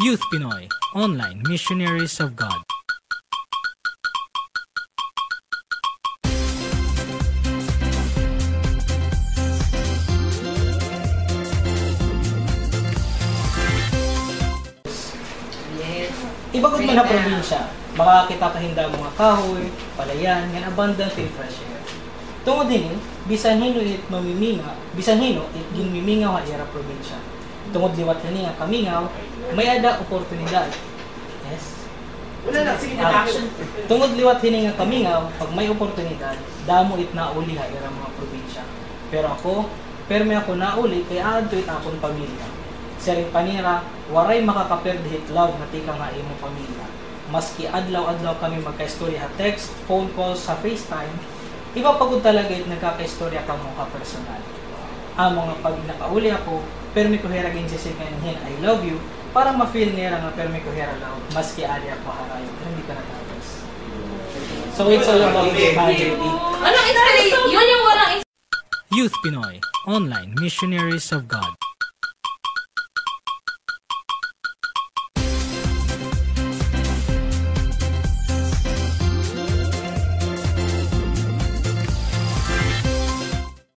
Youth Pinoy, online missionaries of God. Ibagod man na probinsya, makakita kahinda mga kahoy, palayan, nga abundant in fresh air. Tungod din, bisan hino it mamiminga, bisan hino it ginmimingaw nga era probinsya. Tungod liwat ni nga kamingaw, may ada oportunidad. Yes. Tungod liwat hini nga kamingaw, pag may oportunidad, damo it nauli ha era mga probinsya. Pero perme ako nauli kay adto it akong pamilya. Sering panira, waray makakaperdihit love na tika nga imo pamilya. Maski adlaw-adlaw kami magka-istorya ha text, phone calls, sa FaceTime, iba pagod talaga it nagkaka-istorya ka mo ka-personal. Amo nga pag nakauli ako, permi ko hera ginsisikanhin I love you, para ma-feel nila nga permi ko hera love, maski ali ako harayo, pero hindi ka natapos. So it's all about humanity. Anong inspiration? Yun yung walang Youth Pinoy, online missionaries of God.